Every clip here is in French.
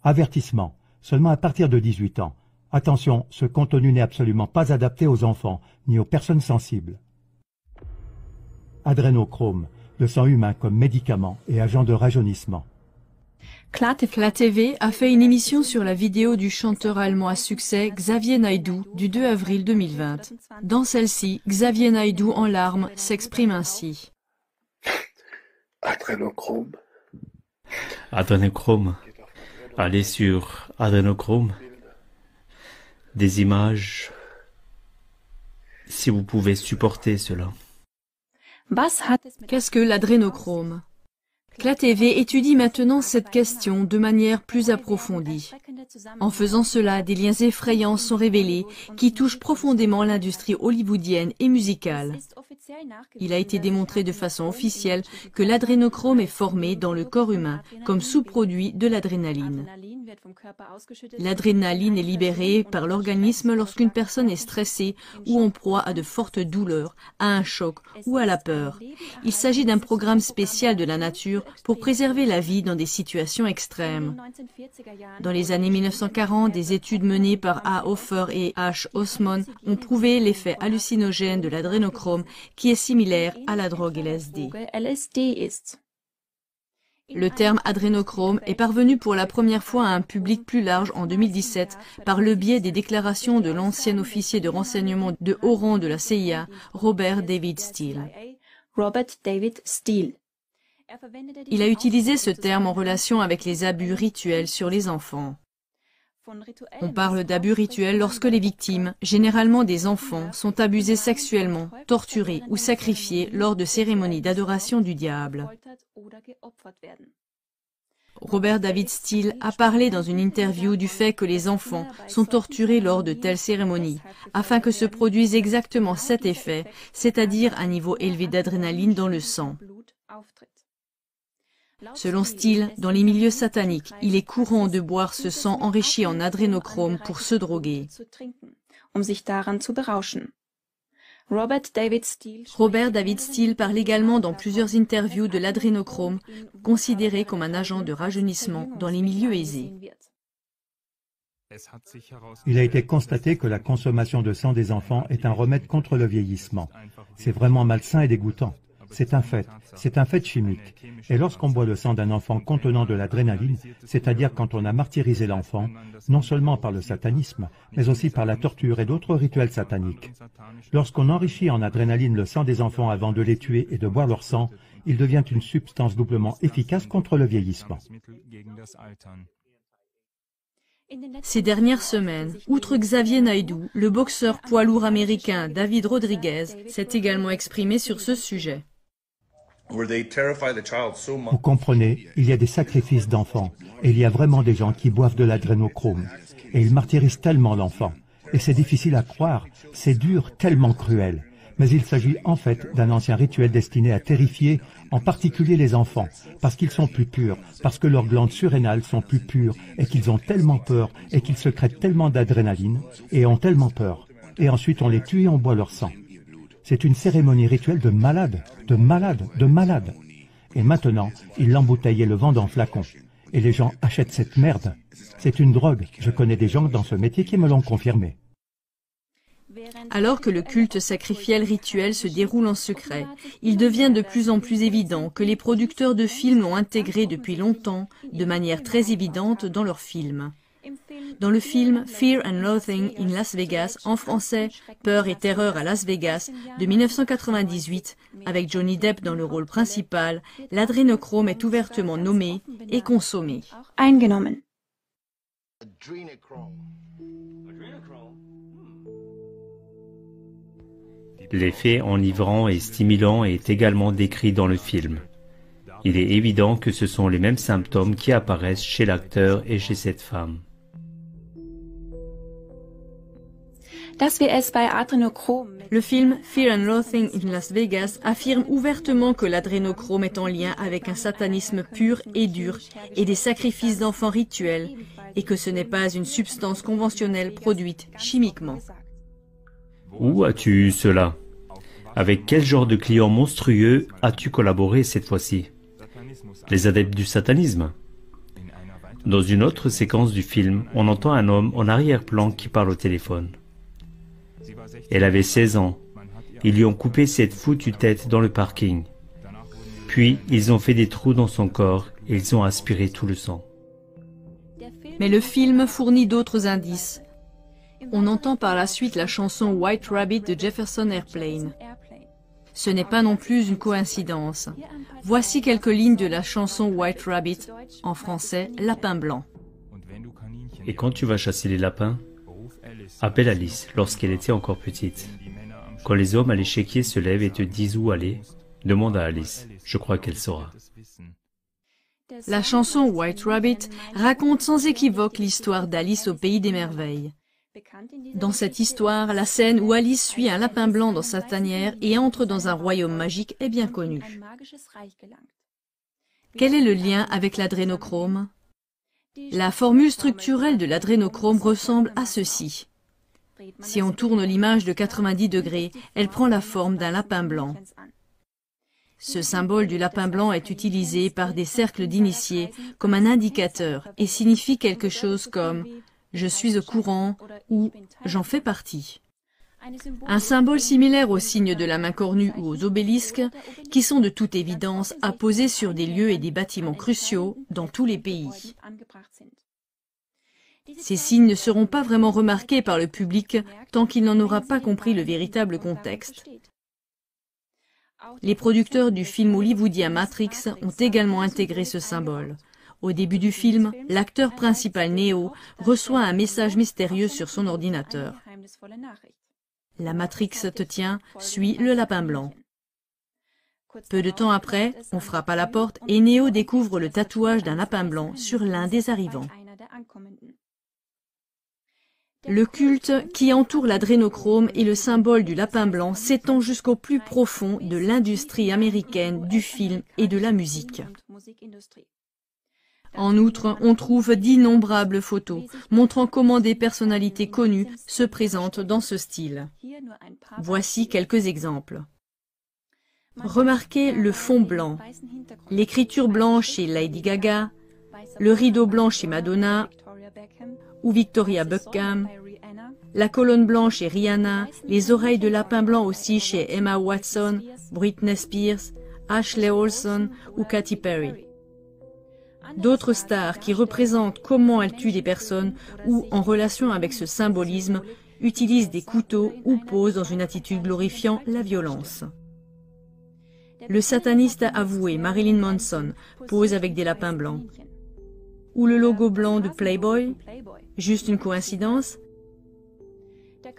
Avertissement, seulement à partir de 18 ans. Attention, ce contenu n'est absolument pas adapté aux enfants, ni aux personnes sensibles. Adrénochrome, le sang humain comme médicament et agent de rajeunissement. KlaTV a fait une émission sur la vidéo du chanteur allemand à succès Xavier Naidoo du 2 avril 2020. Dans celle-ci, Xavier Naidoo en larmes s'exprime ainsi. Adrénochrome. Adrénochrome. Allez sur Adrénochrome. Des images. Si vous pouvez supporter cela. Qu'est-ce que l'adrénochrome? KlaTV étudie maintenant cette question de manière plus approfondie. En faisant cela, des liens effrayants sont révélés qui touchent profondément l'industrie hollywoodienne et musicale. Il a été démontré de façon officielle que l'adrénochrome est formé dans le corps humain comme sous-produit de l'adrénaline. L'adrénaline est libérée par l'organisme lorsqu'une personne est stressée ou en proie à de fortes douleurs, à un choc ou à la peur. Il s'agit d'un programme spécial de la nature pour préserver la vie dans des situations extrêmes. Dans les années 1940, des études menées par A. Hofer et H. Osman ont prouvé l'effet hallucinogène de l'adrénochrome qui est similaire à la drogue LSD. Le terme adrénochrome est parvenu pour la première fois à un public plus large en 2017 par le biais des déclarations de l'ancien officier de renseignement de haut rang de la CIA, Robert David Steele. Il a utilisé ce terme en relation avec les abus rituels sur les enfants. On parle d'abus rituels lorsque les victimes, généralement des enfants, sont abusées sexuellement, torturées ou sacrifiées lors de cérémonies d'adoration du diable. Robert David Steele a parlé dans une interview du fait que les enfants sont torturés lors de telles cérémonies, afin que se produise exactement cet effet, c'est-à-dire un niveau élevé d'adrénaline dans le sang. Selon Steele, dans les milieux sataniques, il est courant de boire ce sang enrichi en adrénochrome pour se droguer. Robert David Steele parle également dans plusieurs interviews de l'adrénochrome, considéré comme un agent de rajeunissement dans les milieux aisés. Il a été constaté que la consommation de sang des enfants est un remède contre le vieillissement. C'est vraiment malsain et dégoûtant. C'est un fait chimique. Et lorsqu'on boit le sang d'un enfant contenant de l'adrénaline, c'est-à-dire quand on a martyrisé l'enfant, non seulement par le satanisme, mais aussi par la torture et d'autres rituels sataniques. Lorsqu'on enrichit en adrénaline le sang des enfants avant de les tuer et de boire leur sang, il devient une substance doublement efficace contre le vieillissement. Ces dernières semaines, outre Xavier Naidoo, le boxeur poids lourd américain David Rodriguez s'est également exprimé sur ce sujet. Vous comprenez, il y a des sacrifices d'enfants, et il y a vraiment des gens qui boivent de l'adrénochrome, et ils martyrisent tellement l'enfant. Et c'est difficile à croire, c'est dur, tellement cruel. Mais il s'agit en fait d'un ancien rituel destiné à terrifier, en particulier les enfants, parce qu'ils sont plus purs, parce que leurs glandes surrénales sont plus pures, et qu'ils ont tellement peur, et qu'ils sécrètent tellement d'adrénaline, et ont tellement peur. Et ensuite on les tue et on boit leur sang. C'est une cérémonie rituelle de malades, de malades, de malades. Et maintenant, ils l'embouteillent et le vendent en flacons. Et les gens achètent cette merde. C'est une drogue. Je connais des gens dans ce métier qui me l'ont confirmé. Alors que le culte sacrificiel rituel se déroule en secret, il devient de plus en plus évident que les producteurs de films l'ont intégré depuis longtemps, de manière très évidente dans leurs films. Dans le film Fear and Loathing in Las Vegas, en français Peur et terreur à Las Vegas, de 1998, avec Johnny Depp dans le rôle principal, l'adrénochrome est ouvertement nommé et consommé. L'effet enivrant et stimulant est également décrit dans le film. Il est évident que ce sont les mêmes symptômes qui apparaissent chez l'acteur et chez cette femme. Le film Fear and Loathing in Las Vegas affirme ouvertement que l'adrénochrome est en lien avec un satanisme pur et dur et des sacrifices d'enfants rituels, et que ce n'est pas une substance conventionnelle produite chimiquement. Où as-tu eu cela? Avec quel genre de clients monstrueux as-tu collaboré cette fois-ci? Les adeptes du satanisme? Dans une autre séquence du film, on entend un homme en arrière-plan qui parle au téléphone. Elle avait 16 ans. Ils lui ont coupé cette foutue tête dans le parking. Puis, ils ont fait des trous dans son corps et ils ont aspiré tout le sang. Mais le film fournit d'autres indices. On entend par la suite la chanson White Rabbit de Jefferson Airplane. Ce n'est pas non plus une coïncidence. Voici quelques lignes de la chanson White Rabbit, en français Lapin blanc. Et quand tu vas chasser les lapins, appelle Alice lorsqu'elle était encore petite. Quand les hommes à l'échiquier se lèvent et te disent où aller, demande à Alice, je crois qu'elle saura. La chanson White Rabbit raconte sans équivoque l'histoire d'Alice au pays des merveilles. Dans cette histoire, la scène où Alice suit un lapin blanc dans sa tanière et entre dans un royaume magique est bien connue. Quel est le lien avec l'adrénochrome? La formule structurelle de l'adrénochrome ressemble à ceci. Si on tourne l'image de 90 degrés, elle prend la forme d'un lapin blanc. Ce symbole du lapin blanc est utilisé par des cercles d'initiés comme un indicateur et signifie quelque chose comme « je suis au courant » ou « j'en fais partie ». Un symbole similaire aux signes de la main cornue ou aux obélisques, qui sont de toute évidence apposés sur des lieux et des bâtiments cruciaux dans tous les pays. Ces signes ne seront pas vraiment remarqués par le public tant qu'il n'en aura pas compris le véritable contexte. Les producteurs du film hollywoodien Matrix ont également intégré ce symbole. Au début du film, l'acteur principal Neo reçoit un message mystérieux sur son ordinateur. La Matrix te tient, suis le lapin blanc. Peu de temps après, on frappe à la porte et Neo découvre le tatouage d'un lapin blanc sur l'un des arrivants. Le culte qui entoure l'adrénochrome et le symbole du lapin blanc s'étend jusqu'au plus profond de l'industrie américaine du film et de la musique. En outre, on trouve d'innombrables photos montrant comment des personnalités connues se présentent dans ce style. Voici quelques exemples. Remarquez le fond blanc, l'écriture blanche chez Lady Gaga, le rideau blanc chez Madonna ou Victoria Beckham, la colonne blanche chez Rihanna, les oreilles de lapin blanc aussi chez Emma Watson, Britney Spears, Ashley Olsen ou Katy Perry. D'autres stars qui représentent comment elles tuent des personnes ou, en relation avec ce symbolisme, utilisent des couteaux ou posent dans une attitude glorifiant la violence. Le sataniste avoué Marilyn Manson pose avec des lapins blancs. Ou le logo blanc de Playboy? Juste une coïncidence?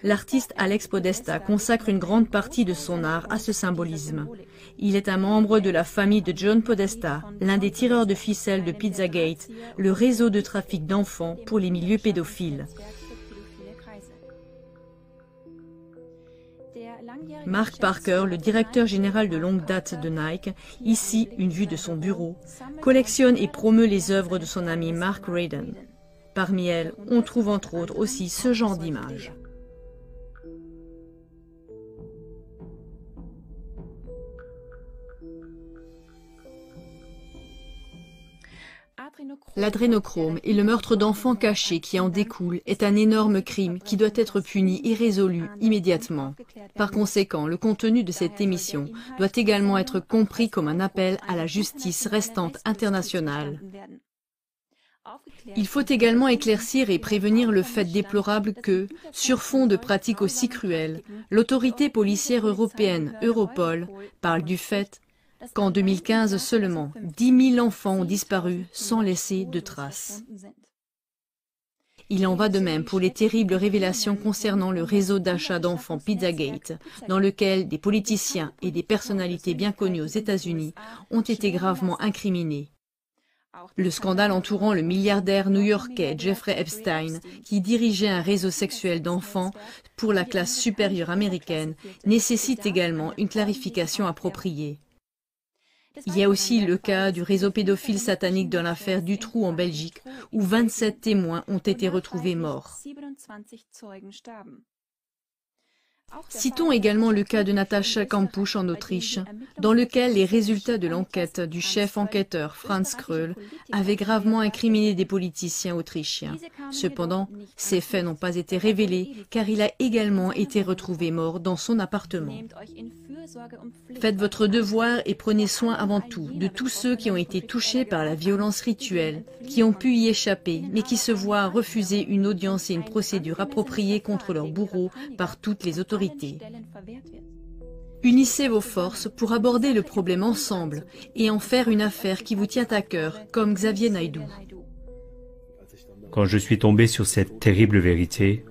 L'artiste Alex Podesta consacre une grande partie de son art à ce symbolisme. Il est un membre de la famille de John Podesta, l'un des tireurs de ficelles de Pizzagate, le réseau de trafic d'enfants pour les milieux pédophiles. Mark Parker, le directeur général de longue date de Nike, ici une vue de son bureau, collectionne et promeut les œuvres de son ami Mark Radon. Parmi elles, on trouve entre autres aussi ce genre d'images. L'adrénochrome et le meurtre d'enfants cachés qui en découle est un énorme crime qui doit être puni et résolu immédiatement. Par conséquent, le contenu de cette émission doit également être compris comme un appel à la justice restante internationale. Il faut également éclaircir et prévenir le fait déplorable que, sur fond de pratiques aussi cruelles, l'autorité policière européenne, Europol, parle du fait qu'en 2015 seulement, 10 000 enfants ont disparu sans laisser de traces. Il en va de même pour les terribles révélations concernant le réseau d'achat d'enfants Pizzagate, dans lequel des politiciens et des personnalités bien connues aux États-Unis ont été gravement incriminés. Le scandale entourant le milliardaire new-yorkais Jeffrey Epstein, qui dirigeait un réseau sexuel d'enfants pour la classe supérieure américaine, nécessite également une clarification appropriée. Il y a aussi le cas du réseau pédophile satanique dans l'affaire Dutroux en Belgique, où 27 témoins ont été retrouvés morts. Citons également le cas de Natascha Kampusch en Autriche, dans lequel les résultats de l'enquête du chef enquêteur Franz Kröll avaient gravement incriminé des politiciens autrichiens. Cependant, ces faits n'ont pas été révélés car il a également été retrouvé mort dans son appartement. Faites votre devoir et prenez soin avant tout de tous ceux qui ont été touchés par la violence rituelle, qui ont pu y échapper, mais qui se voient refuser une audience et une procédure appropriée contre leurs bourreaux par toutes les autorités. Unissez vos forces pour aborder le problème ensemble et en faire une affaire qui vous tient à cœur, comme Xavier Naidoo. Quand je suis tombé sur cette terrible vérité,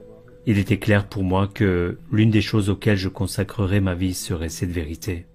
il était clair pour moi que l'une des choses auxquelles je consacrerais ma vie serait cette vérité.